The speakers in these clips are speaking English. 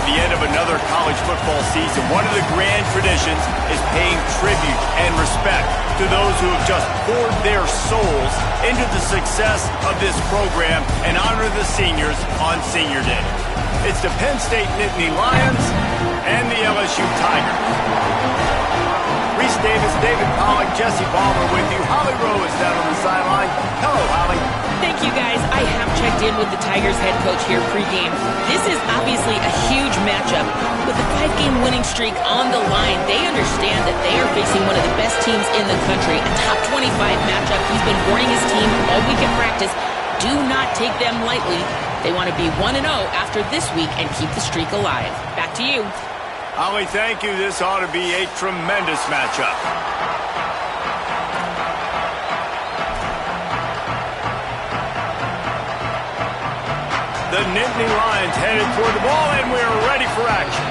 toward the end of another college football season, one of the grand traditions is paying tribute and respect to those who have just poured their souls into the success of this program and honor the seniors on Senior Day. It's the Penn State Nittany Lions and the LSU Tigers. Reese Davis, David Pollack, Jesse Ballmer with you. Holly Rowe is down on the sideline. Hello, Holly. Thank you, guys. I have checked in with the Tigers head coach here pregame. This is obviously a huge matchup. With the 5-game winning streak on the line, they understand that they are facing one of the best teams in the country. A top 25 matchup. He's been warning his team all week at practice. Do not take them lightly. They want to be 1-0 after this week and keep the streak alive. Back to you. Holly, thank you. This ought to be a tremendous matchup. The Nittany Lions headed toward the ball, and we're ready for action.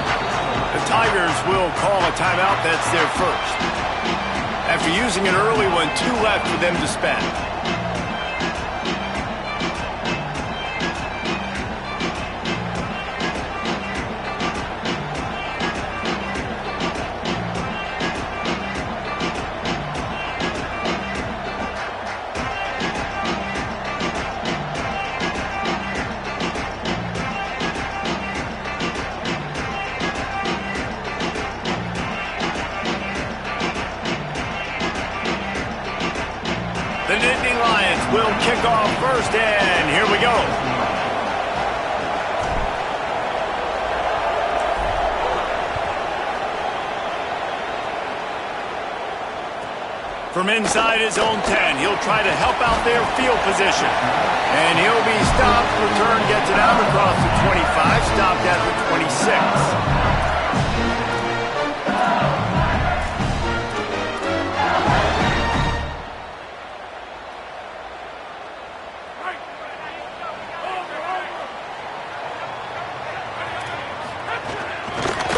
The Tigers will call a timeout. That's their first. After using an early one, 2 left for them to spend. The Nittany Lions will kick off first, and here we go. From inside his own 10, he'll try to help out their field position. And he'll be stopped. Return gets it out across the 25, stopped at the 26.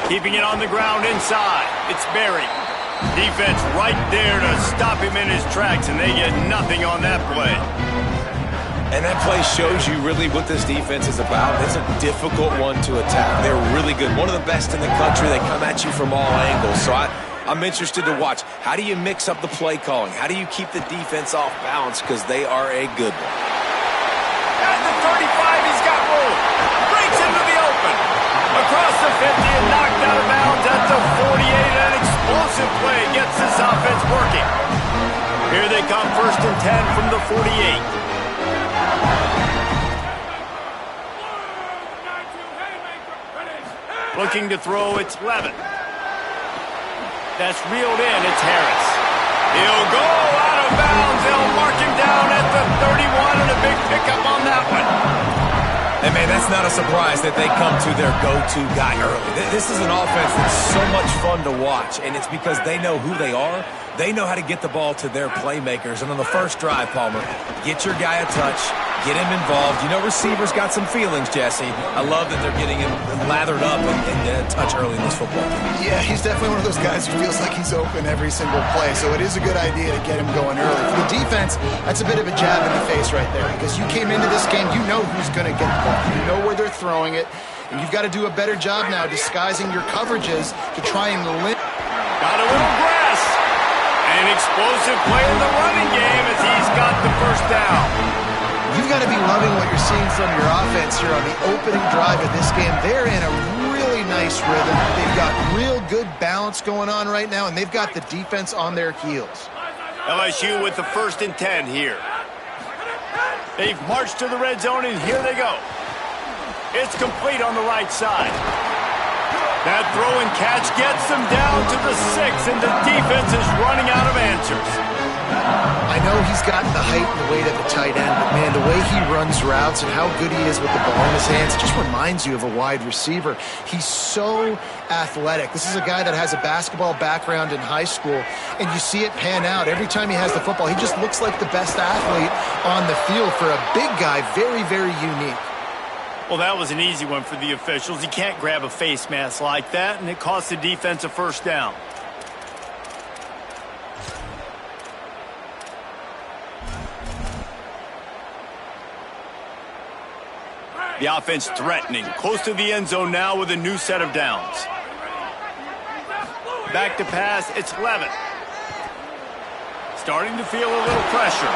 Keeping it on the ground inside. It's Berry. Defense right there to stop him in his tracks, and they get nothing on that play. And that play shows you really what this defense is about. It's a difficult one to attack. They're really good. One of the best in the country. They come at you from all angles. So I'm interested to watch. How do you mix up the play calling? How do you keep the defense off balance? Because they are a good one. At the 35, he's got room. Breaks into the open. Across the 50 and knocked out of bounds at the 48. An explosive play gets this offense working. Here they come, 1st and 10 from the 48. Looking to throw, it's Levin. That's reeled in, it's Harris. He'll go out of bounds. They'll mark him down at the 31 and a big pickup on that one. And, man, that's not a surprise that they come to their go-to guy early. This is an offense that's so much fun to watch, and it's because they know who they are. They know how to get the ball to their playmakers. And on the first drive, Palmer, get your guy a touch, get him involved. You know receivers got some feelings, Jesse. I love that they're getting him lathered up and touch early in this football game. Yeah, he's definitely one of those guys who feels like he's open every single play, so it is a good idea to get him going early. For the defense, that's a bit of a jab in the face right there, because you came into this game, you know who's going to get the ball. You know where they're throwing it, and you've got to do a better job now disguising your coverages to try and limit. Got a little grass. An explosive play in the running game as he's got the first down. You've got to be loving what you're seeing from your offense here on the opening drive of this game. They're in a really nice rhythm. They've got real good balance going on right now, and they've got the defense on their heels. LSU with the 1st and 10 here. They've marched to the red zone, and here they go. It's complete on the right side. That throw and catch gets them down to the 6, and the defense is running out of answers. I know he's got the height and the weight of a tight end, but, man, the way he runs routes and how good he is with the ball in his hands just reminds you of a wide receiver. He's so athletic. This is a guy that has a basketball background in high school, and you see it pan out. Every time he has the football, he just looks like the best athlete on the field. For a big guy, very, very unique. Well, that was an easy one for the officials. You can't grab a face mask like that, and it cost the defense a first down. The offense threatening, close to the end zone now with a new set of downs. Back to pass, it's Levitt. Starting to feel a little pressure.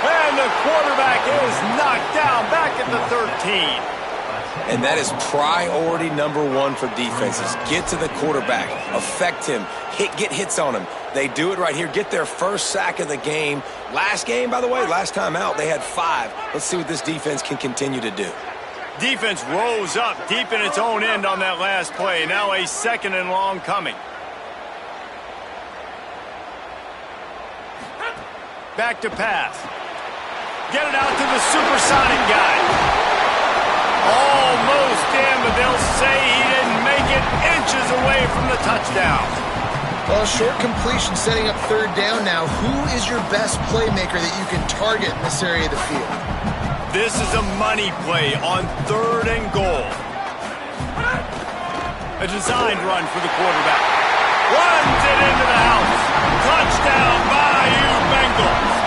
And the quarterback is knocked down back at the 13. And that is priority number one for defenses. Get to the quarterback, affect him, get hits on him. They do it right here, get their first sack of the game. Last game, by the way, last time out, they had 5. Let's see what this defense can continue to do. Defense rose up deep in its own end on that last play. Now a 2nd and long coming. Back to pass. Get it out to the supersonic guy. Almost in, but they'll say he didn't make it, inches away from the touchdown. Well, short completion setting up 3rd down now. Who is your best playmaker that you can target in this area of the field? This is a money play on 3rd and goal. A designed run for the quarterback. Runs it into the house. Touchdown, Bayou Bengals.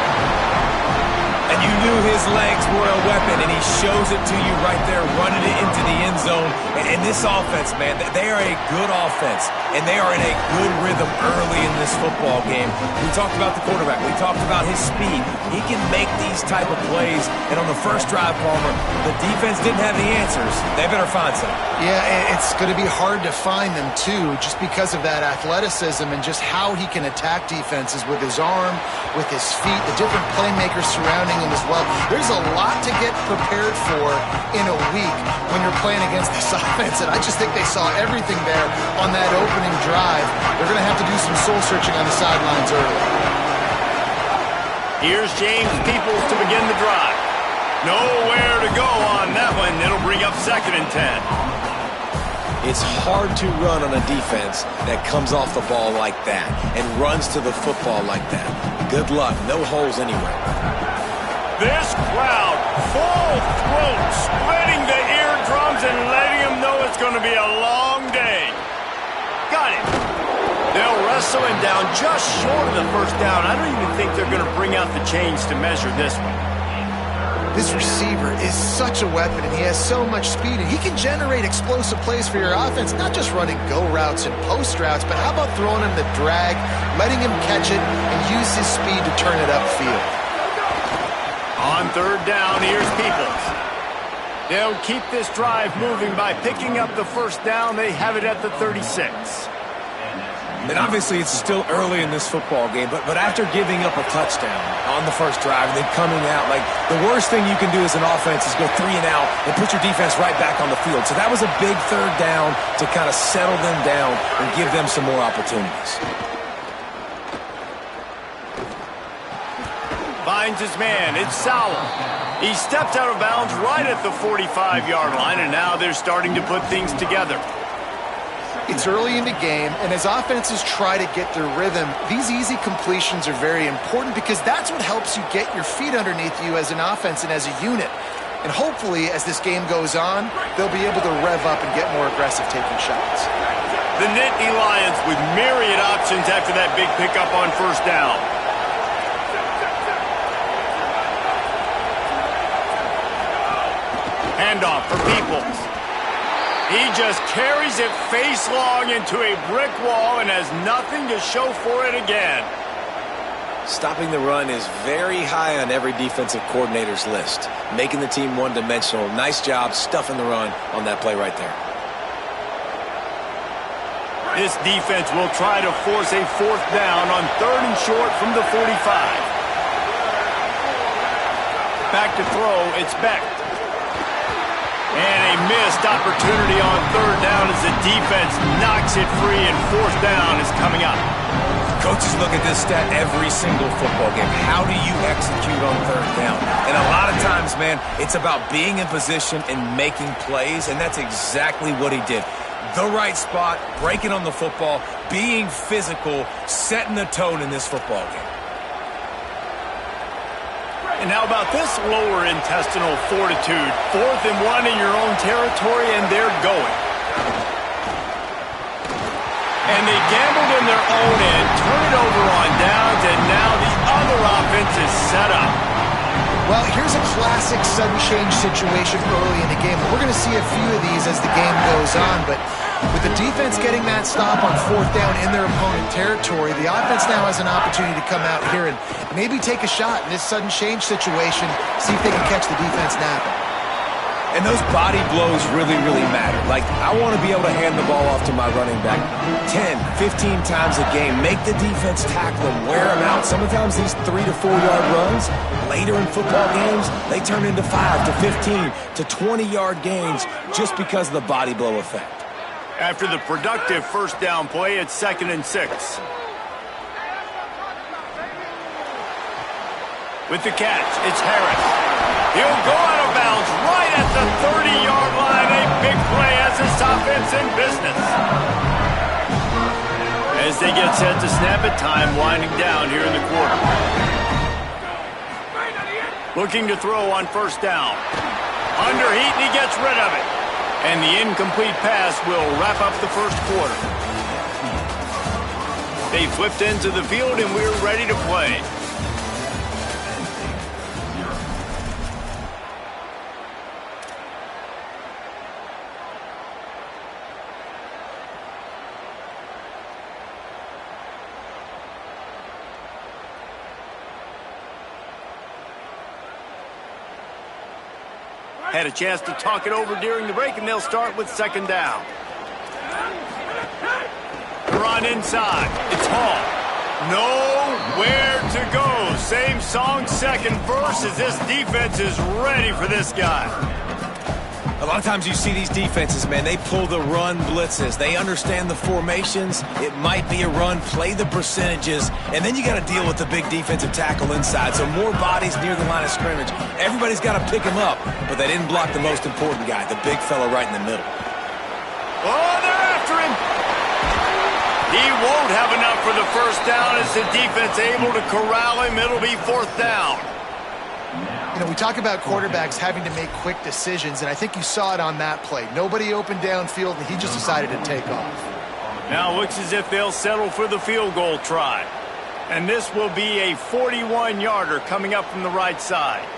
And you knew his legs were a weapon, and he shows it to you right there, running it into the end zone. And this offense, man, they are a good offense, and they are in a good rhythm early in this football game. We talked about the quarterback. We talked about his speed. He can make these type of plays, and on the first drive, Palmer, the defense didn't have the answers. They better find some. Yeah, it's going to be hard to find them, too, just because of that athleticism and just how he can attack defenses with his arm, with his feet, the different playmakers surrounding him as well. There's a lot to get prepared for in a week when you're playing against this offense, and I just think they saw everything there on that opening drive. They're going to have to do some soul-searching on the sidelines early. Here's James Peoples to begin the drive. Nowhere to go on that one. It'll bring up 2nd and 10. It's hard to run on a defense that comes off the ball like that and runs to the football like that. Good luck. No holes anywhere. This crowd, full throat, splitting the eardrums and letting them know it's going to be a long day. Got it. They'll wrestle him down just short of the 1st down. I don't even think they're going to bring out the chains to measure this one. This receiver is such a weapon, and he has so much speed, and he can generate explosive plays for your offense, not just running go routes and post routes, but how about throwing him the drag, letting him catch it, and use his speed to turn it upfield. On 3rd down, here's Peoples. They'll keep this drive moving by picking up the 1st down. They have it at the 36. And obviously it's still early in this football game, but after giving up a touchdown on the first drive and then coming out, like the worst thing you can do as an offense is go 3 and out and put your defense right back on the field. So that was a big 3rd down to kind of settle them down and give them some more opportunities. Finds his man. It's Sowell. He stepped out of bounds right at the 45-yard line, and now they're starting to put things together. It's early in the game, and as offenses try to get their rhythm, these easy completions are very important because that's what helps you get your feet underneath you as an offense and as a unit. And hopefully, as this game goes on, they'll be able to rev up and get more aggressive taking shots. The Nittany Lions with myriad options after that big pickup on 1st down. Handoff for Peoples. He just carries it face long into a brick wall and has nothing to show for it again. Stopping the run is very high on every defensive coordinator's list. Making the team one-dimensional. Nice job stuffing the run on that play right there. This defense will try to force a 4th down on 3rd and short from the 45. Back to throw, it's Beck. And a missed opportunity on 3rd down as the defense knocks it free, and 4th down is coming up. Coaches look at this stat every single football game. How do you execute on 3rd down? And a lot of times, man, it's about being in position and making plays, and that's exactly what he did. The right spot, breaking on the football, being physical, setting the tone in this football game. And how about this lower intestinal fortitude? 4th and 1 in your own territory, and they're going. And they gambled in their own end, turn it over on downs, and now the other offense is set up. Well, here's a classic sudden change situation early in the game. We're going to see a few of these as the game goes on, but with the defense getting that stop on 4th down in their opponent territory, the offense now has an opportunity to come out here and maybe take a shot in this sudden change situation, see if they can catch the defense napping. And those body blows really, really matter. Like, I want to be able to hand the ball off to my running back 10, 15 times a game. Make the defense tackle them, wear them out. Sometimes these 3 to 4 yard runs, later in football games, they turn into 5 to 15 to 20 yard gains just because of the body blow effect. After the productive first down play, it's 2nd and 6. With the catch, it's Harris. He'll go out of bounds right at the 30-yard line. A big play as this offense in business. As they get set to snap it, time winding down here in the quarter. Looking to throw on 1st down. Under heat, and he gets rid of it. And the incomplete pass will wrap up the first quarter. They flipped into the field, and we're ready to play. Had a chance to talk it over during the break, and they'll start with 2nd down. Run inside. It's Hall. Nowhere to go. Same song, second verse, as this defense is ready for this guy. A lot of times you see these defenses, man, they pull the run blitzes. They understand the formations. It might be a run, play the percentages, and then you got to deal with the big defensive tackle inside. So more bodies near the line of scrimmage. Everybody's got to pick him up, but they didn't block the most important guy, the big fella right in the middle. Oh, they're after him. He won't have enough for the first down as the defense able to corral him. It'll be 4th down. You know, we talk about quarterbacks having to make quick decisions, and I think you saw it on that play. Nobody opened downfield, and he just decided to take off. Now it looks as if they'll settle for the field goal try. And this will be a 41-yarder coming up from the right side.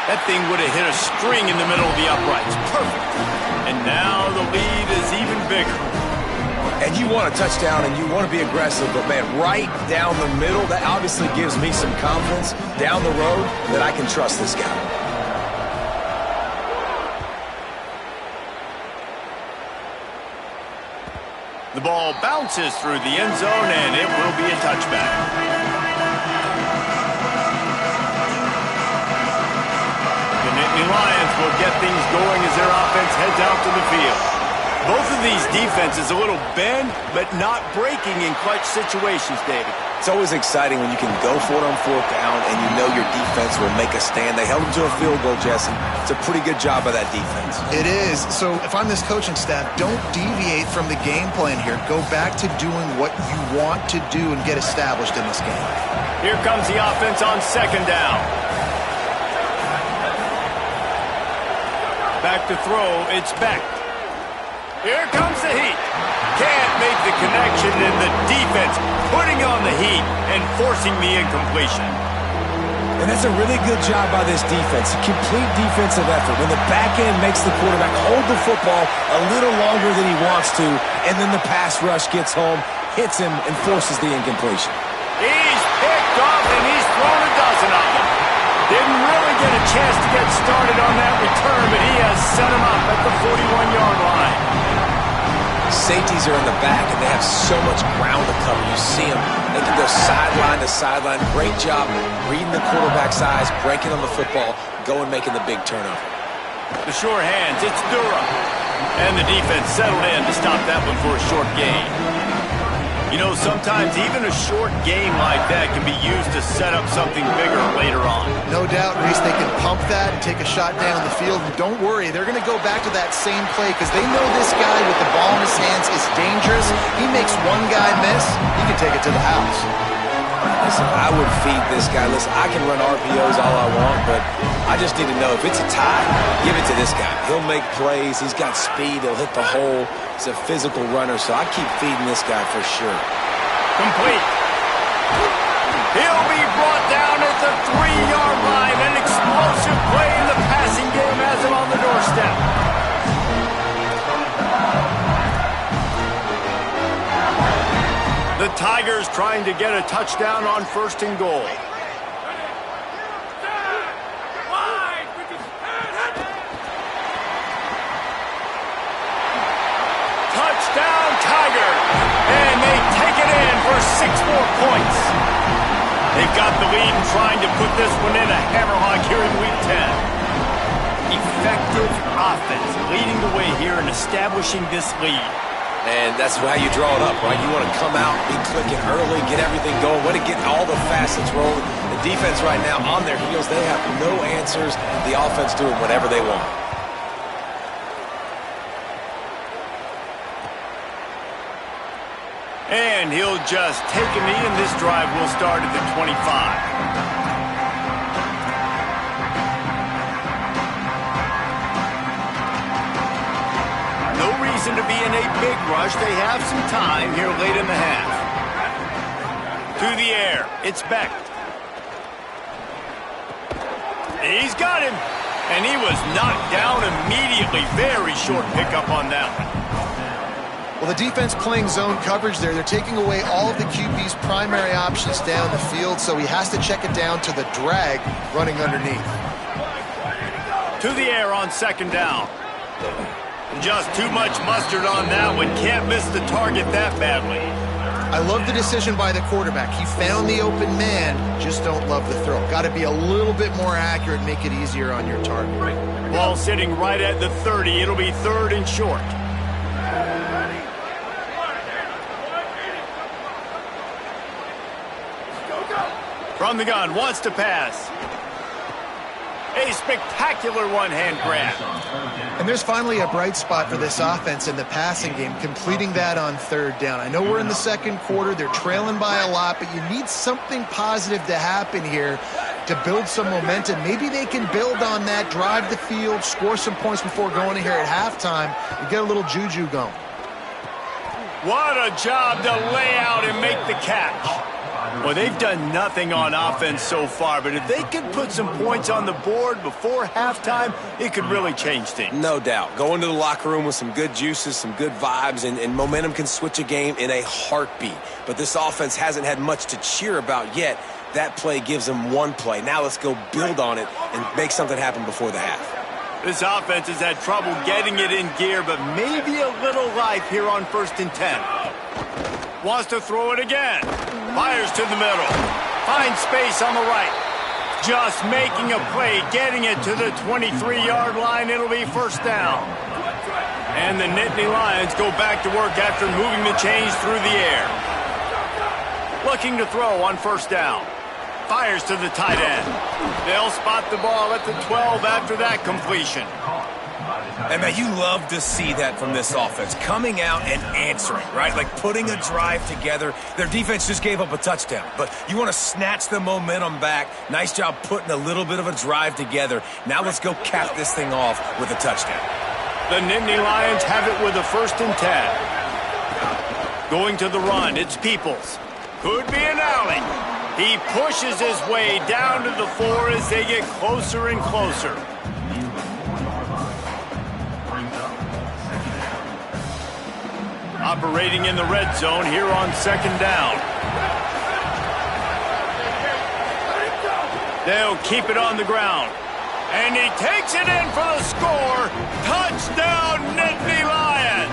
That thing would have hit a string in the middle of the uprights. Perfect. And now the lead is even bigger. And you want a touchdown and you want to be aggressive, but man, right down the middle, that obviously gives me some confidence down the road that I can trust this guy. The ball bounces through the end zone, and it will be a touchback. The Nittany Lions will get things going as their offense heads out to the field. Both of these defenses a little bend, but not breaking in clutch situations, David. It's always exciting when you can go for it on 4th down and you know your defense will make a stand. They held them to a field goal, Jesse. It's a pretty good job by that defense. It is. So if I'm this coaching staff, don't deviate from the game plan here. Go back to doing what you want to do and get established in this game. Here comes the offense on 2nd down. Back to throw, it's Beck. Here comes the heat. Can't make the connection, and the defense putting on the heat and forcing the incompletion. And that's a really good job by this defense. A complete defensive effort. When the back end makes the quarterback hold the football a little longer than he wants to, and then the pass rush gets home, hits him, and forces the incompletion. He's picked off, and he's thrown a dozen of them. Didn't really get a chance to get started on that return, but he has set him up at the 41-yard line. Safeties are in the back, and they have so much ground to cover. You see them. They can go sideline to sideline. Great job reading the quarterback's eyes, breaking on the football, going making the big turnover. The sure hands, it's Durham. And the defense settled in to stop that one for a short gain. You know, sometimes even a short game like that can be used to set up something bigger later on. No doubt, Reese, they can pump that and take a shot down the field. And don't worry, they're going to go back to that same play because they know this guy with the ball in his hands is dangerous. He makes one guy miss, he can take it to the house. Listen, I would feed this guy. Listen, I can run RPOs all I want, but I just need to know if it's a tie, give it to this guy. He'll make plays. He's got speed. He'll hit the hole. He's a physical runner, so I keep feeding this guy for sure. Complete. He'll be brought down at the 3-yard line. An explosive play in the passing game has him on the doorstep. The Tigers trying to get a touchdown on 1st and goal. Touchdown, Tigers! And they take it in for 6 more points. They've got the lead and trying to put this one in a hammerlock here in Week 10. Effective offense leading the way here and establishing this lead. And that's how you draw it up, right? You want to come out, be clicking early, get everything going, want to get all the facets rolling. The defense right now on their heels, they have no answers. The offense doing whatever they want. And he'll just take a knee, and this drive will start at the 25. To be in a big rush. They have some time here late in the half. To the air. It's Beck. He's got him. And he was knocked down immediately. Very short pickup on that one. Well, the defense playing zone coverage there. They're taking away all of the QB's primary options down the field, so he has to check it down to the drag running underneath. To the air on 2nd down. Just too much mustard on that one. Can't miss the target that badly. I love the decision by the quarterback. He found the open man, just don't love the throw. Got to be a little bit more accurate, make it easier on your target. Ball sitting right at the 30. It'll be 3rd and short. From the gun, wants to pass. A spectacular one-hand grab. And there's finally a bright spot for this offense in the passing game, completing that on 3rd down. I know we're in the 2nd quarter. They're trailing by a lot, but you need something positive to happen here to build some momentum. Maybe they can build on that, drive the field, score some points before going in here at halftime, and get a little juju going. What a job to lay out and make the catch. Well, they've done nothing on offense so far, but if they can put some points on the board before halftime, it could really change things. No doubt. Go into the locker room with some good juices, some good vibes, and momentum can switch a game in a heartbeat. But this offense hasn't had much to cheer about yet. That play gives them one play. Now let's go build on it and make something happen before the half. This offense has had trouble getting it in gear, but maybe a little life here on 1st and 10. Wants to throw it again. Fires to the middle. Finds space on the right. Just making a play, getting it to the 23-yard line. It'll be 1st down. And the Nittany Lions go back to work after moving the chains through the air. Looking to throw on 1st down. Fires to the tight end. They'll spot the ball at the 12 after that completion. And, man, you love to see that from this offense, coming out and answering, right? Like putting a drive together. Their defense just gave up a touchdown, but you want to snatch the momentum back. Nice job putting a little bit of a drive together. Now let's go cap this thing off with a touchdown. The Nittany Lions have it with a 1st and 10. Going to the run, it's Peoples. Could be an alley. He pushes his way down to the 4 as they get closer and closer. Operating in the red zone here on 2nd down. They'll keep it on the ground. And he takes it in for the score. Touchdown, Nittany Lions!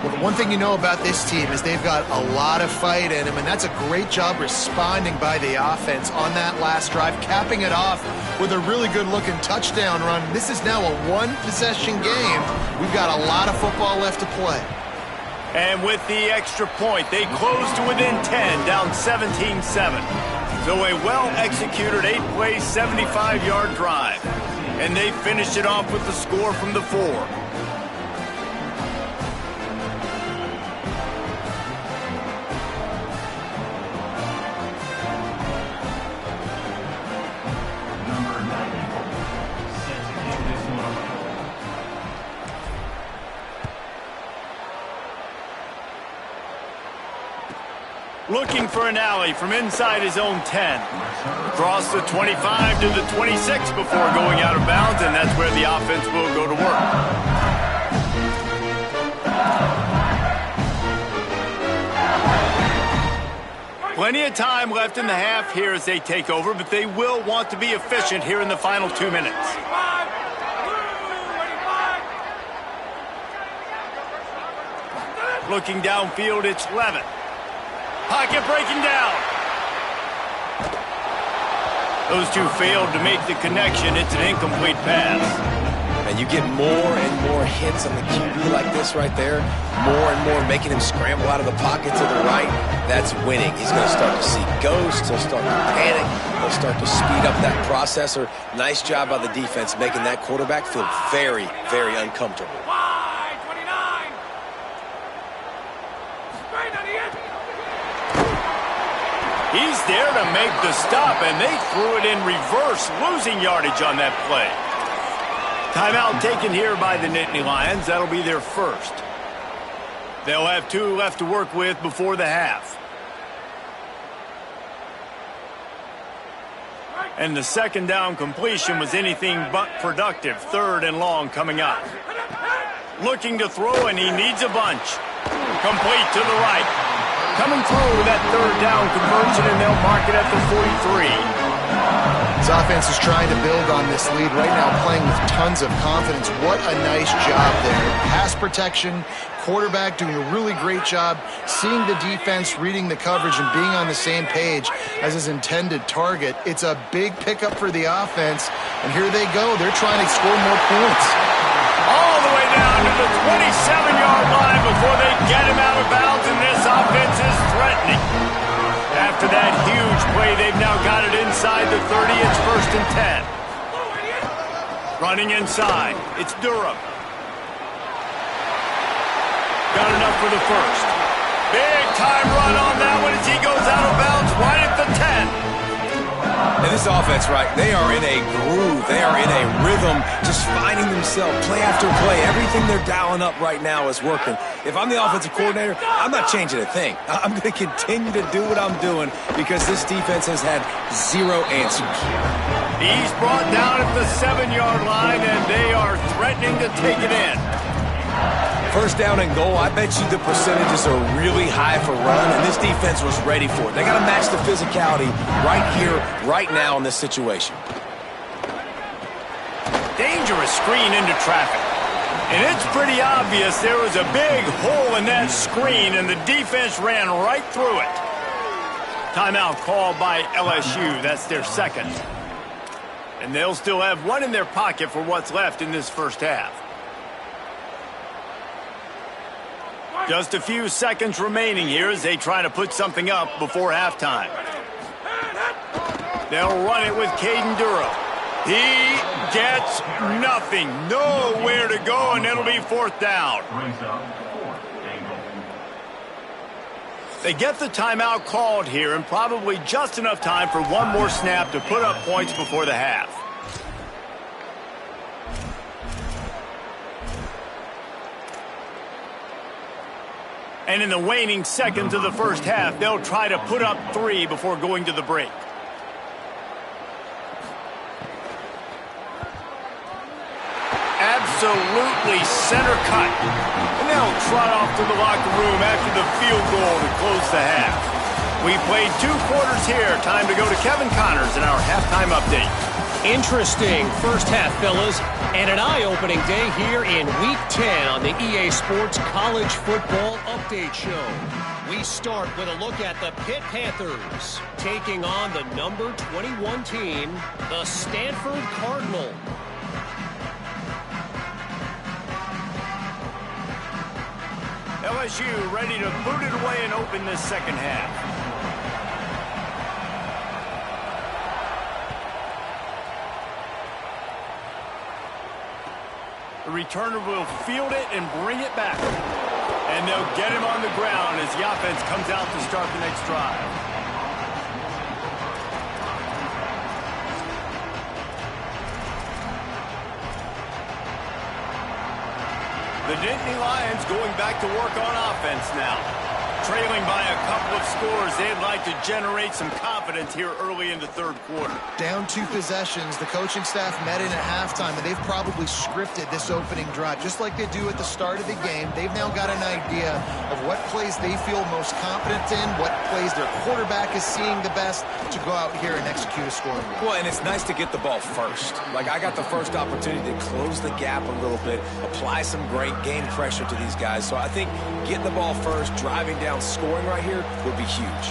Well, the one thing you know about this team is they've got a lot of fight in them, and that's a great job responding by the offense on that last drive, capping it off with a really good-looking touchdown run. This is now a one-possession game. We've got a lot of football left to play. And with the extra point, they close to within 10, down 17-7. So a well-executed 8-play, 75-yard drive. And they finished it off with the score from the 4. Looking for an alley from inside his own 10. Across the 25 to the 26 before going out of bounds, and that's where the offense will go to work. Plenty of time left in the half here as they take over, but they will want to be efficient here in the final 2 minutes. Looking downfield, it's Levitt. Pocket breaking down. Those two failed to make the connection. It's an incomplete pass. And you get more and more hits on the QB like this right there. More and more making him scramble out of the pocket to the right. That's winning. He's going to start to see ghosts. He'll start to panic. He'll start to speed up that processor. Nice job by the defense making that quarterback feel very, very uncomfortable. He's there to make the stop, and they threw it in reverse, losing yardage on that play. Timeout taken here by the Nittany Lions. That'll be their first. They'll have 2 left to work with before the half. And the second down completion was anything but productive. 3rd and long coming up. Looking to throw, and he needs a bunch. Complete to the right. Coming through with that 3rd down conversion, and they'll mark it at the 43. This offense is trying to build on this lead right now, playing with tons of confidence. What a nice job there. Pass protection, quarterback doing a really great job, seeing the defense, reading the coverage, and being on the same page as his intended target. It's a big pickup for the offense, and here they go. They're trying to score more points. All the way down to the 27-yard line before they get him out of bounds, and this offense is threatening. After that huge play, they've now got it inside the 30. It's 1st and 10. Running inside, it's Durham. Got enough for the first. Big time run on that one as he goes out of bounds right at the 10. And this offense, right, they are in a groove. They are in a rhythm, just finding themselves play after play. Everything they're dialing up right now is working. If I'm the offensive coordinator, I'm not changing a thing. I'm going to continue to do what I'm doing because this defense has had 0 answers. He's brought down at the 7-yard line, and they are threatening to take it in. 1st down and goal, I bet you the percentages are really high for run, and this defense was ready for it. They got to match the physicality right here, right now in this situation. Dangerous screen into traffic. And it's pretty obvious there was a big hole in that screen, and the defense ran right through it. Timeout called by LSU. That's their 2nd. And they'll still have 1 in their pocket for what's left in this first half. Just a few seconds remaining here as they try to put something up before halftime. They'll run it with Caden Durham. He gets nothing. Nowhere to go, and it'll be 4th down. They get the timeout called here, and probably just enough time for 1 more snap to put up points before the half. And in the waning seconds of the first half, they'll try to put up 3 before going to the break. Absolutely center cut. And they'll trot off to the locker room after the field goal to close the half. We played 2 quarters here. Time to go to Kevin Connors in our halftime update. Interesting first half, fellas, and an eye-opening day here in Week 10 on the EA Sports College Football Update Show. We start with a look at the Pitt Panthers taking on the number 21 team, the Stanford Cardinals. LSU ready to boot it away and open this second half. The returner will field it and bring it back. And they'll get him on the ground as the offense comes out to start the next drive. The Nittany Lions going back to work on offense now. Trailing by a couple of scores, they'd like to generate some confidence here early in the third quarter. Down 2 possessions, the coaching staff met in at halftime, and they've probably scripted this opening drive. Just like they do at the start of the game, they've now got an idea of what plays they feel most confident in, what plays their quarterback is seeing the best to go out here and execute a scoring drive. Well, and it's nice to get the ball first. Like, I got the first opportunity to close the gap a little bit, apply some great game pressure to these guys. So I think getting the ball first, driving down, scoring right here would be huge.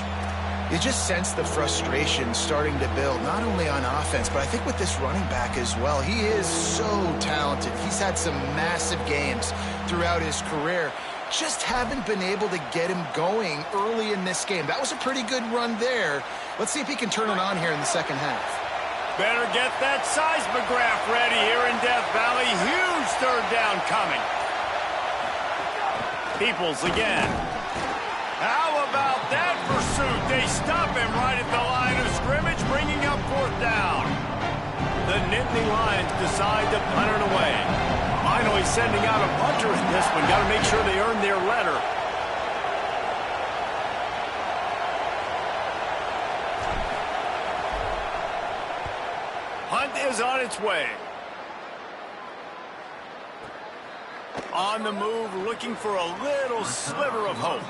You just sense the frustration starting to build, not only on offense, but I think with this running back as well. He is so talented. He's had some massive games throughout his career. Just haven't been able to get him going early in this game. That was a pretty good run there. Let's see if he can turn it on here in the second half. Better get that seismograph ready here in Death Valley. Huge third down coming. Peoples again. How about that pursuit? They stop him right at the line of scrimmage, bringing up fourth down. The Nittany Lions decide to punt it away. Finally sending out a punter in this one. Got to make sure they earn their letter. Punt is on its way. On the move, looking for a little sliver of hope.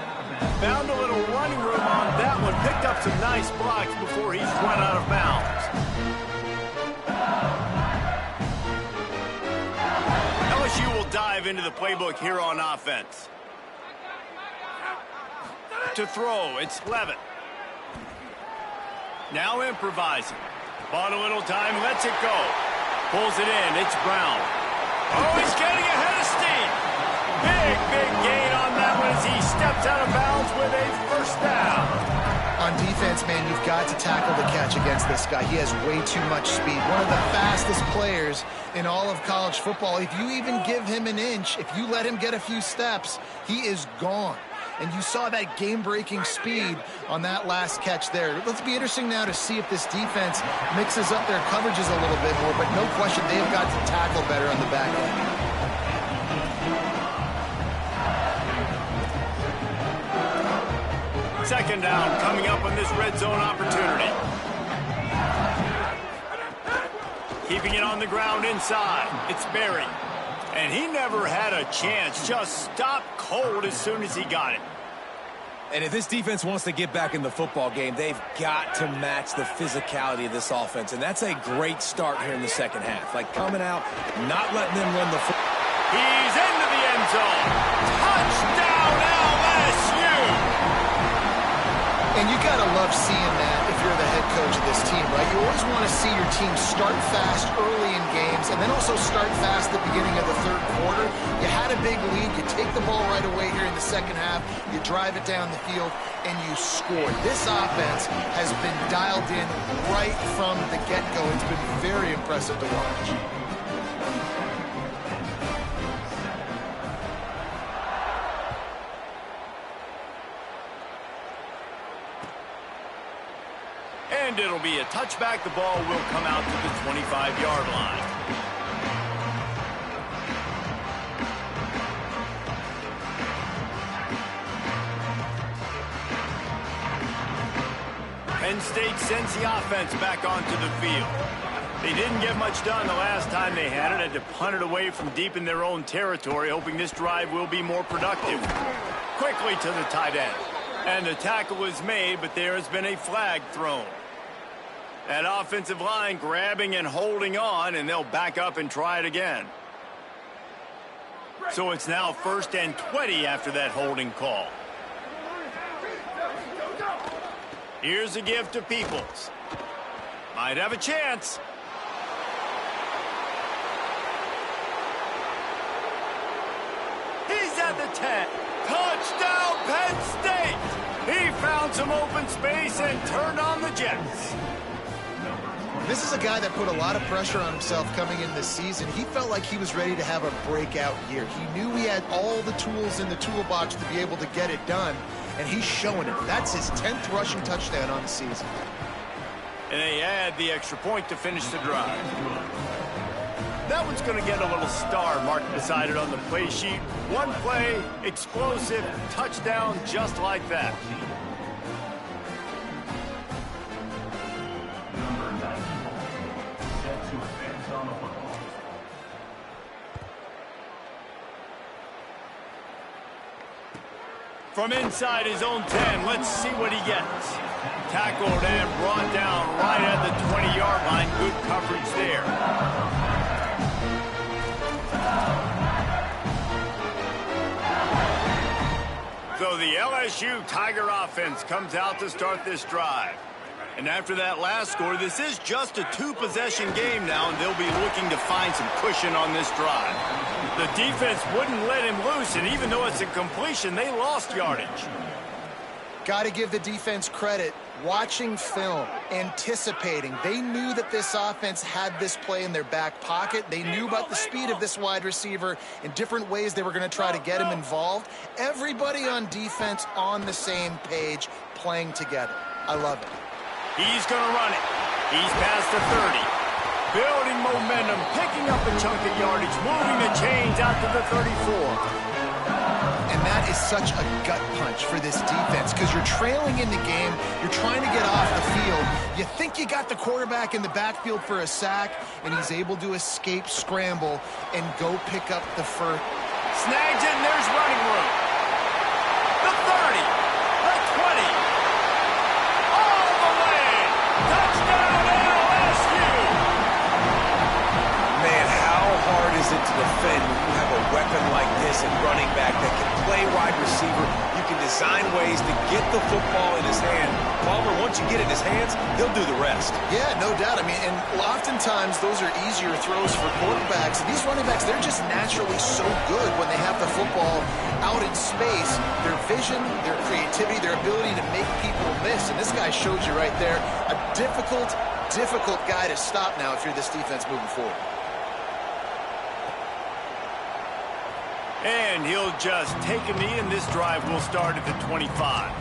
Found a little running room on that one. Picked up some nice blocks before he's run out of bounds. LSU will dive into the playbook here on offense. To throw, it's Levitt. Now improvising. Bought a little time, lets it go. Pulls it in, it's Brown. Oh, he's getting ahead of steam. Big gain on that one as he steps out of bounds with a first down. On defense, man, you've got to tackle the catch against this guy. He has way too much speed. One of the fastest players in all of college football. If you even give him an inch, if you let him get a few steps, he is gone. And you saw that game-breaking speed on that last catch there. Let's be interesting now to see if this defense mixes up their coverages a little bit more, but no question they've got to tackle better on the back end. Second down coming up on this red zone opportunity. Keeping it on the ground inside. It's Berry. And he never had a chance. Just stopped cold as soon as he got it. And if this defense wants to get back in the football game, they've got to match the physicality of this offense. And that's a great start here in the second half. Like coming out, not letting them run the football. He's into the end zone. Touchdown LSU! And you got to love seeing that if you're the head coach of this team, right? You always want to see your team start fast early in games and then also start fast at the beginning of the third quarter. You had a big lead. You take the ball right away here in the second half. You drive it down the field, and you score. This offense has been dialed in right from the get-go. It's been very impressive to watch. And it'll be a touchback. The ball will come out to the 25-yard line. Penn State sends the offense back onto the field. They didn't get much done the last time they had it. Had to punt it away from deep in their own territory, hoping this drive will be more productive. Quickly to the tight end. And the tackle is made, but there has been a flag thrown. That offensive line grabbing and holding on, and they'll back up and try it again. So it's now 1st and 20 after that holding call. Here's a give to Peoples. Might have a chance. He's at the 10. Touchdown, Penn State! He found some open space and turned on the Jets. This is a guy that put a lot of pressure on himself coming in this season. He felt like he was ready to have a breakout year. He knew he had all the tools in the toolbox to be able to get it done, and he's showing it. That's his 10th rushing touchdown on the season. And they add the extra point to finish the drive. That one's going to get a little star marked beside it on the play sheet. One play, explosive, touchdown, just like that. From inside his own 10, let's see what he gets. Tackled and brought down right at the 20-yard line. Good coverage there. So the LSU Tiger offense comes out to start this drive. And after that last score, this is just a two-possession game now, and they'll be looking to find some cushion on this drive. The defense wouldn't let him loose, and even though it's a completion, they lost yardage. Got to give the defense credit. Watching film, anticipating. They knew that this offense had this play in their back pocket. They knew about the speed of this wide receiver in different ways they were going to try to get him involved. Everybody on defense on the same page, playing together. I love it. He's going to run it. He's past the 30. Building momentum, picking up a chunk of yardage, moving the chains out to the 34. And that is such a gut punch for this defense because you're trailing in the game. You're trying to get off the field. You think you got the quarterback in the backfield for a sack, and he's able to escape, scramble, and go pick up the first. Snags it, and there's running room. The 30, the 20. All the way. Touchdown, LSU. Man, how hard is it to defend when you have a weapon like this at running back that can play wide receiver? You can design ways to get the football in his hand. Palmer, once you get it in his hands, he'll do the rest. Yeah, no doubt. I mean, and oftentimes those are easier throws for quarterbacks. And these running backs, they're just naturally so good when they have the football out in space. Their vision, their creativity, their ability to make people miss. And this guy showed you right there, a difficult guy to stop now if you're this defense moving forward. And he'll just take a knee, and this drive will start at the 25.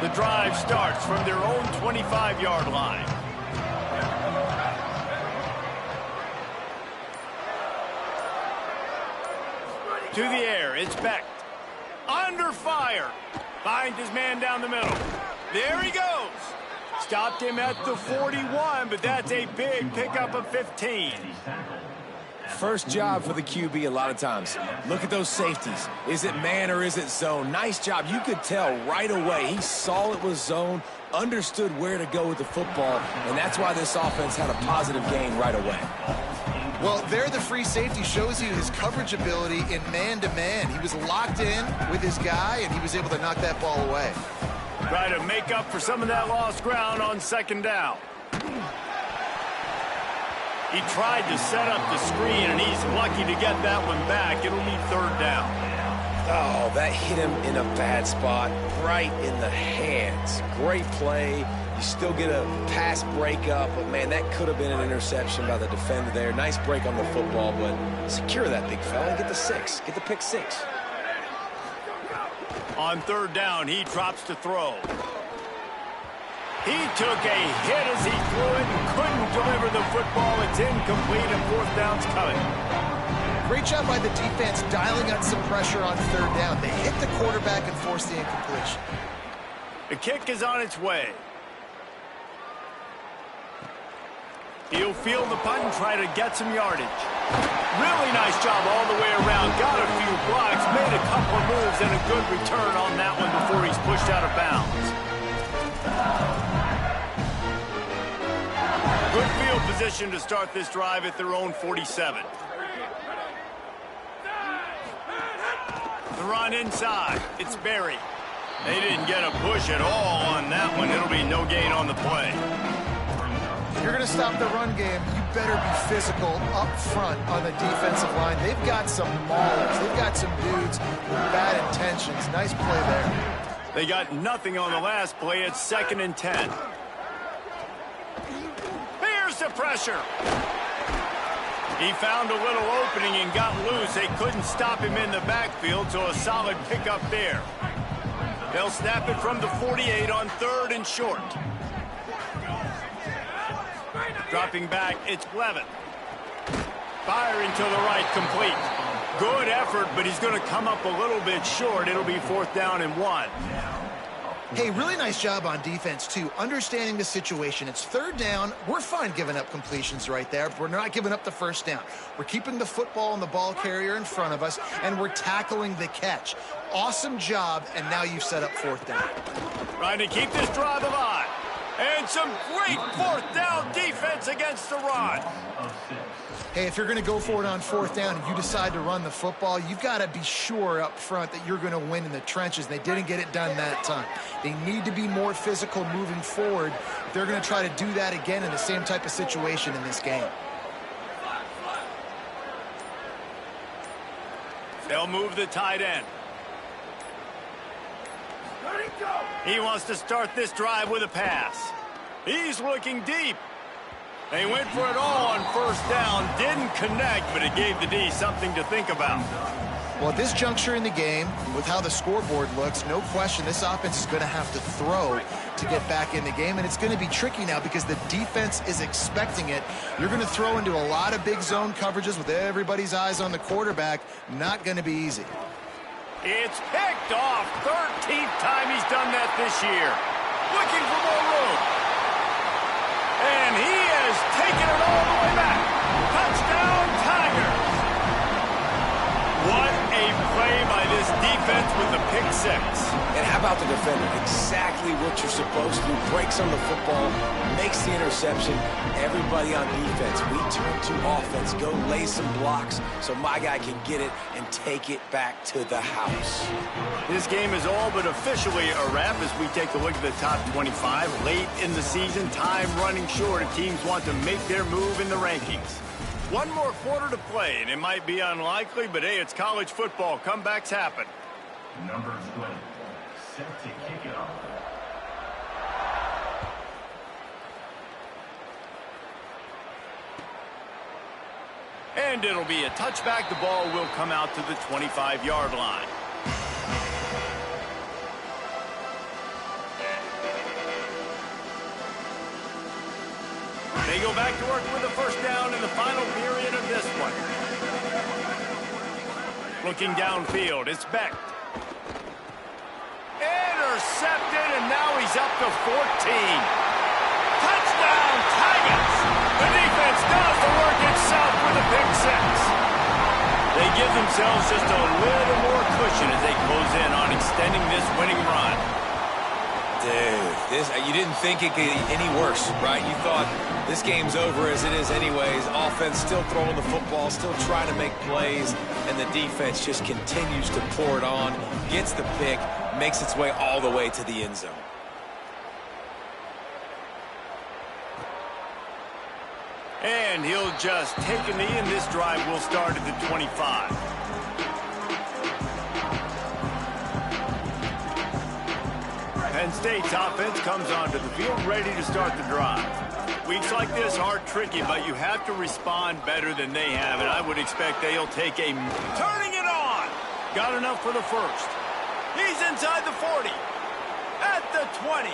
The drive starts from their own 25-yard line. To the air, it's Beck. Under fire. Finds his man down the middle. There he goes. Stopped him at the 41, but that's a big pickup of 15. First job for the QB a lot of times. Look at those safeties. Is it man or is it zone? Nice job. You could tell right away. He saw it was zone, understood where to go with the football, and that's why this offense had a positive gain right away. Well, there the free safety shows you his coverage ability in man-to-man. He was locked in with his guy, and he was able to knock that ball away. Try to make up for some of that lost ground on second down. He tried to set up the screen, and he's lucky to get that one back. It'll be third down. Oh, that hit him in a bad spot, right in the hands. Great play. You still get a pass breakup, but, man, that could have been an interception by the defender there. Nice break on the football, but secure that big fella. Get the 6. Get the pick 6. On third down, he drops to throw. He took a hit as he threw it and couldn't deliver the football. It's incomplete, and fourth down's coming. Great job by the defense dialing up some pressure on third down. They hit the quarterback and forced the incompletion. The kick is on its way. He'll field the punt and try to get some yardage. Really nice job all the way around. Got a few blocks, made a couple of moves, and a good return on that one before he's pushed out of bounds. Good field position to start this drive at their own 47. The run inside. It's Berry. They didn't get a push at all on that one. It'll be no gain on the play. If you're going to stop the run game, you better be physical up front on the defensive line. They've got some maulers. They've got some dudes with bad intentions. Nice play there. They got nothing on the last play. It's 2nd and 10. Here's the pressure. He found a little opening and got loose. They couldn't stop him in the backfield, so a solid pickup there. They'll snap it from the 48 on 3rd and short. Dropping back, it's Blevin. Firing to the right, complete. Good effort, but he's going to come up a little bit short. It'll be 4th down and 1. Hey, really nice job on defense, too. Understanding the situation. It's 3rd down. We're fine giving up completions right there, but we're not giving up the 1st down. We're keeping the football and the ball carrier in front of us, and we're tackling the catch. Awesome job, and now you've set up 4th down. Trying to keep this drive alive. And some great 4th down defense against the run. Hey, if you're going to go for it on 4th down and you decide to run the football, you've got to be sure up front that you're going to win in the trenches. They didn't get it done that time. They need to be more physical moving forward if they're going to try to do that again in the same type of situation in this game. They'll move the tight end. He wants to start this drive with a pass. He's looking deep. They went for it all on 1st down, didn't connect, but it gave the D something to think about. Well, at this juncture in the game, with how the scoreboard looks, no question this offense is going to have to throw to get back in the game, and it's going to be tricky now because the defense is expecting it. You're going to throw into a lot of big zone coverages with everybody's eyes on the quarterback. Not going to be easy. It's picked off. 13th time he's done that this year. Looking for more room. And he has taken it all the way back. Touchdown, Tigers. What a play by this defense with the pick 6. And how about the defender? Exactly what you're supposed to. Breaks on the football, makes the interception. Everybody on defense, we turn to offense. Go lay some blocks so my guy can get it and take it back to the house. This game is all but officially a wrap as we take a look at the top 25. Late in the season, time running short if teams want to make their move in the rankings. One more quarter to play, and it might be unlikely, but hey, it's college football. Comebacks happen. Number 20, set to kick it off. And it'll be a touchback. The ball will come out to the 25-yard line. They go back to work with a 1st down in the final period of this one. Looking downfield, it's Beck. Intercepted, and now he's up to 14. Touchdown, Tigers! The defense does the work itself with a pick 6. They give themselves just a little more cushion as they close in on extending this winning run. Dude, you didn't think it could get any worse, right? You thought this game's over as it is anyways. Offense still throwing the football, still trying to make plays, and the defense just continues to pour it on, gets the pick, makes its way all the way to the end zone. And he'll just take a knee, and this drive will start at the 25. Penn State's offense comes onto the field ready to start the drive. Weeks like this are tricky, but you have to respond better than they have, and I would expect they'll take a... Turning it on! Got enough for the 1st. He's inside the 40. At the 20.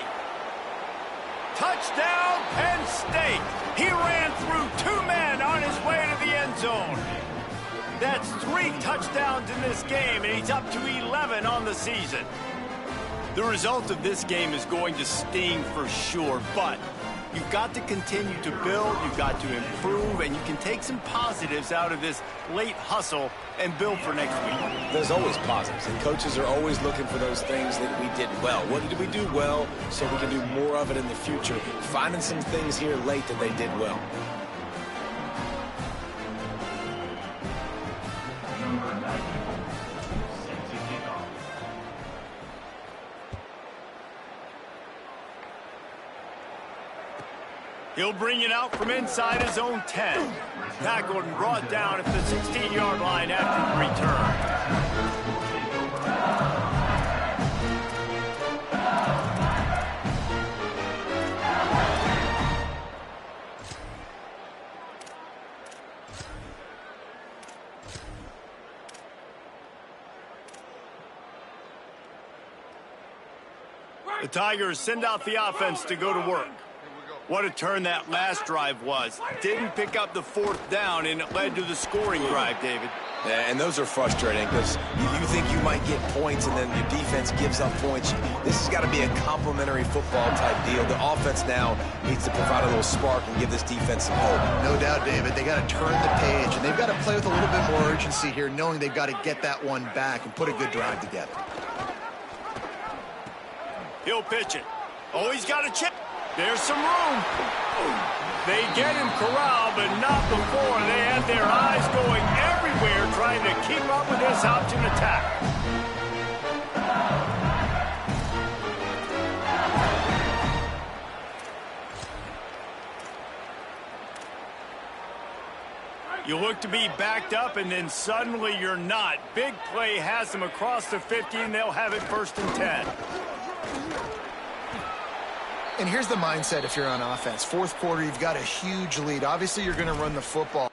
Touchdown, Penn State! He ran through 2 men on his way to the end zone. That's 3 touchdowns in this game, and he's up to 11 on the season. The result of this game is going to sting for sure, but you've got to continue to build, you've got to improve, and you can take some positives out of this late hustle and build for next week. There's always positives, and coaches are always looking for those things that we did well. What did we do well so we can do more of it in the future? Finding some things here late that they did well. Number 90, set to kick off. He'll bring it out from inside his own 10. Tackled and brought down at the 16-yard line after the return. The Tigers send out the offense to go to work. What a turn that last drive was. Didn't pick up the fourth down, and it led to the scoring drive, David. Yeah, and those are frustrating because you think you might get points and then your defense gives up points. This has got to be a complementary football type deal. The offense now needs to provide a little spark and give this defense some hope. No doubt, David. They got to turn the page, and they've got to play with a little bit more urgency here, knowing they've got to get that one back and put a good drive together. He'll pitch it. Oh, he's got a chip. There's some room. They get him corralled, but not before. They had their eyes going everywhere trying to keep up with this option attack. You look to be backed up, and then suddenly you're not. Big play has them across the 50, and they'll have it 1st and 10. And here's the mindset if you're on offense. Fourth quarter, you've got a huge lead. Obviously, you're going to run the football.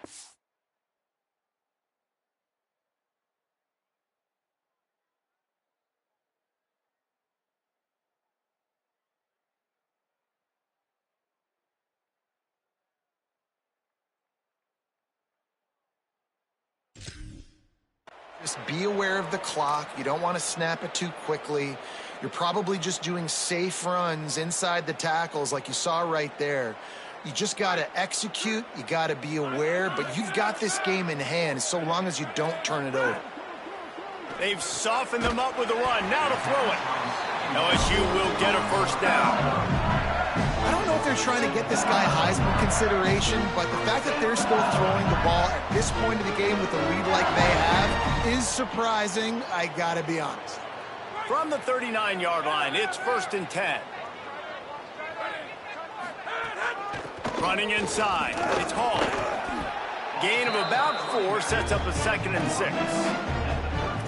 Just be aware of the clock. You don't want to snap it too quickly. You're probably just doing safe runs inside the tackles like you saw right there. You just got to execute. You got to be aware, but you've got this game in hand so long as you don't turn it over. They've softened them up with a run. Now to throw it. LSU will get a 1st down. I don't know if they're trying to get this guy Heisman consideration, but the fact that they're still throwing the ball at this point of the game with a lead like they have is surprising, I got to be honest. From the 39-yard line, it's 1st and 10. Running inside, it's Hall. Gain of about 4 sets up a 2nd and 6.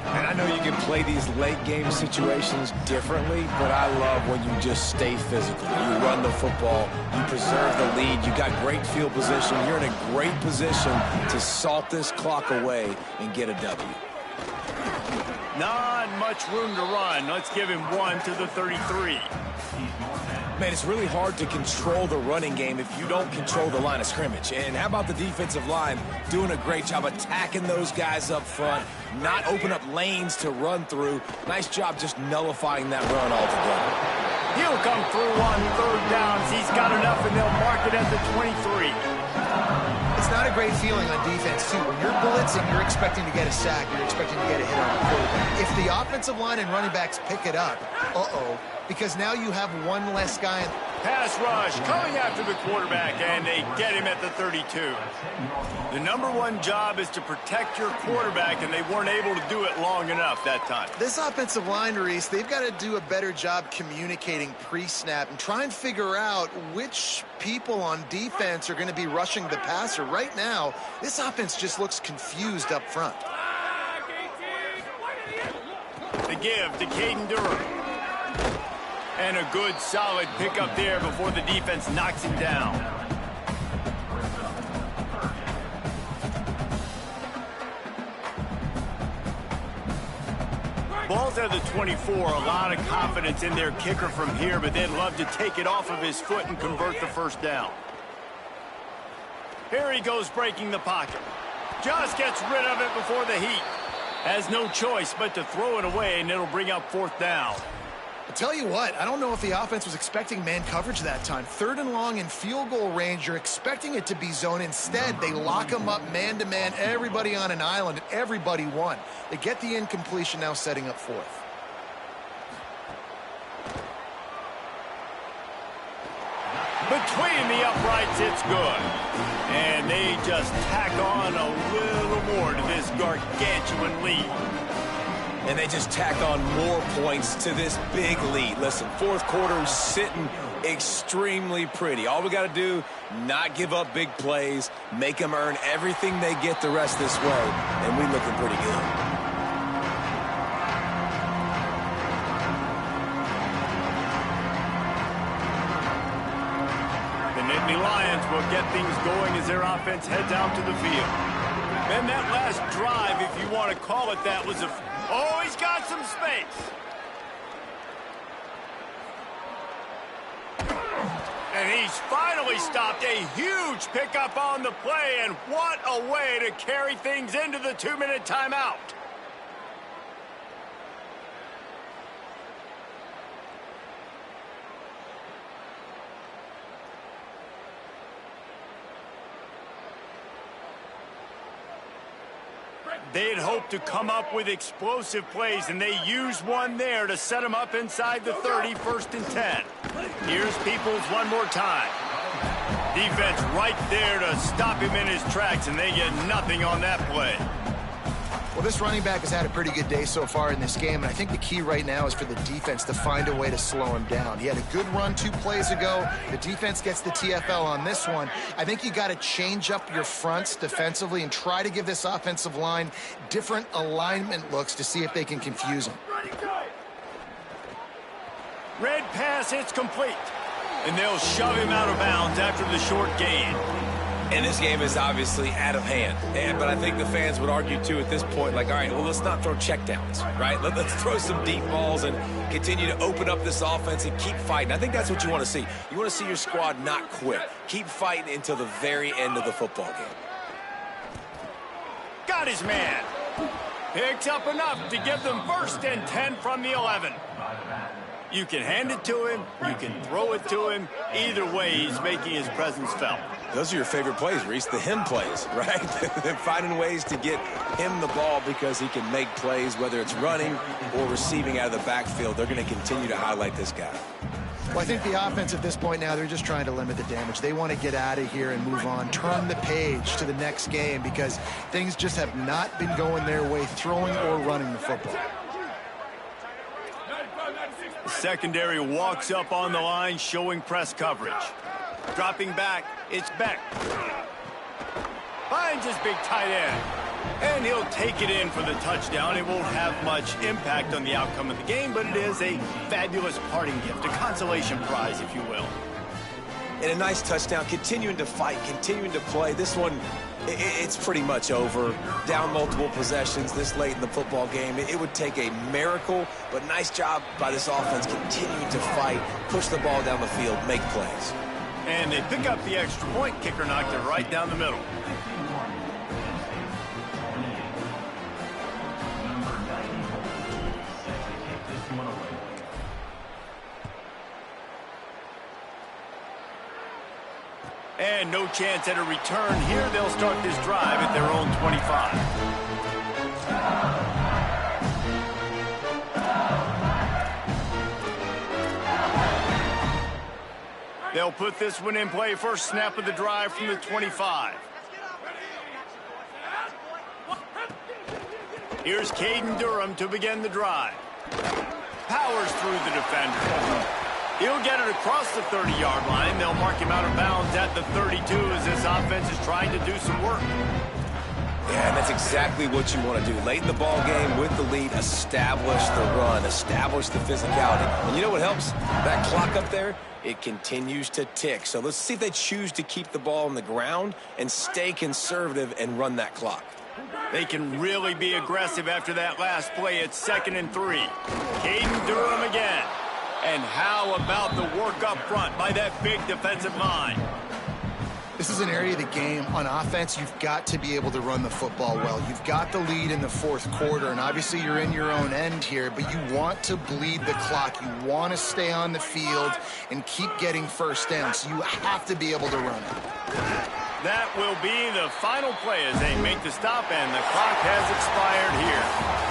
And I know you can play these late game situations differently, but I love when you just stay physical. You run the football, you preserve the lead, you got great field position. You're in a great position to salt this clock away and get a W. Not much room to run. Let's give him 1 to the 33. Man, it's really hard to control the running game if you don't control the line of scrimmage. And how about the defensive line doing a great job attacking those guys up front, not open up lanes to run through. Nice job just nullifying that run altogether. He'll come through on 3rd downs. He's got enough, and they'll mark it at the 23. It's not a great feeling on defense, too. When you're blitzing, you're expecting to get a sack. You're expecting to get a hit on the quarterback. If the offensive line and running backs pick it up, because now you have one less guy. Pass rush coming after the quarterback, and they get him at the 32. The #1 job is to protect your quarterback, and they weren't able to do it long enough that time. This offensive line, Reese, they've got to do a better job communicating pre-snap and try and figure out which people on defense are going to be rushing the passer. Right now, this offense just looks confused up front. The give to Caden Durham. And a good, solid pickup there before the defense knocks him down. Ball's at the 24. A lot of confidence in their kicker from here, but they'd love to take it off of his foot and convert the 1st down. Here he goes breaking the pocket. Just gets rid of it before the heat. Has no choice but to throw it away, and it'll bring up 4th down. I'll tell you what, I don't know if the offense was expecting man coverage that time. 3rd and long in field goal range, you're expecting it to be zone. Instead, they lock them up man-to-man, everybody on an island, and everybody won. They get the incompletion, now setting up 4th. Between the uprights, it's good. And they just tack on a little more to this gargantuan lead. And they just tack on more points to this big lead. Listen, 4th quarter sitting extremely pretty. All we got to do, not give up big plays, make them earn everything they get the rest this way, and we're looking pretty good. The Nittany Lions will get things going as their offense heads out to the field. Then that last drive, if you want to call it that, was a... Oh, he's got some space. he's finally stopped. A huge pickup on the play, and what a way to carry things into the 2-minute timeout. They had hoped to come up with explosive plays, and they used one there to set them up inside the 30, 1st and 10. Here's Peoples one more time. Defense right there to stop him in his tracks, and they get nothing on that play. Well, this running back has had a pretty good day so far in this game, and I think the key right now is for the defense to find a way to slow him down. He had a good run 2 plays ago. The defense gets the TFL on this one. I think you got to change up your fronts defensively and try to give this offensive line different alignment looks to see if they can confuse him. Red pass, it's complete. And they'll shove him out of bounds after the short gain. And this game is obviously out of hand. But I think the fans would argue, too, at this point, like, all right, well, let's not throw checkdowns, right? Let's throw some deep balls and continue to open up this offense and keep fighting. I think that's what you want to see. You want to see your squad not quit. Keep fighting until the very end of the football game. Got his man. Picks up enough to give them 1st and 10 from the 11. You can hand it to him. You can throw it to him. Either way, he's making his presence felt. Those are your favorite plays, Reese, the him plays, right? They're finding ways to get him the ball because he can make plays, whether it's running or receiving out of the backfield. They're going to continue to highlight this guy. Well, I think the offense at this point now, they're just trying to limit the damage. They want to get out of here and move on, turn the page to the next game because things just have not been going their way, throwing or running the football. The secondary walks up on the line, showing press coverage. Dropping back, it's Beck. Finds his big tight end. And he'll take it in for the touchdown. It won't have much impact on the outcome of the game, but it is a fabulous parting gift, a consolation prize, if you will. And a nice touchdown, continuing to fight, continuing to play. This one, it's pretty much over. Down multiple possessions this late in the football game. It would take a miracle, but nice job by this offense continuing to fight, push the ball down the field, make plays. And they pick up the extra point. Kicker knocked it right down the middle. And no chance at a return here. They'll start this drive at their own 25. They'll put this one in play. First snap of the drive from the 25. Here's Caden Durham to begin the drive. Powers through the defender. He'll get it across the 30-yard line. They'll mark him out of bounds at the 32 as this offense is trying to do some work. Yeah, and that's exactly what you want to do. Late in the ball game with the lead, establish the run, establish the physicality. And you know what helps? That clock up there, it continues to tick. So let's see if they choose to keep the ball on the ground and stay conservative and run that clock. They can really be aggressive after that last play. It's 2nd and 3. Caden Durham again. And how about the work up front by that big defensive line? This is an area of the game on offense you've got to be able to run the football well. You've got the lead in the 4th quarter, and obviously you're in your own end here, but you want to bleed the clock. You want to stay on the field and keep getting first down, so you have to be able to run it. That will be the final play as they make the stop, and the clock has expired here.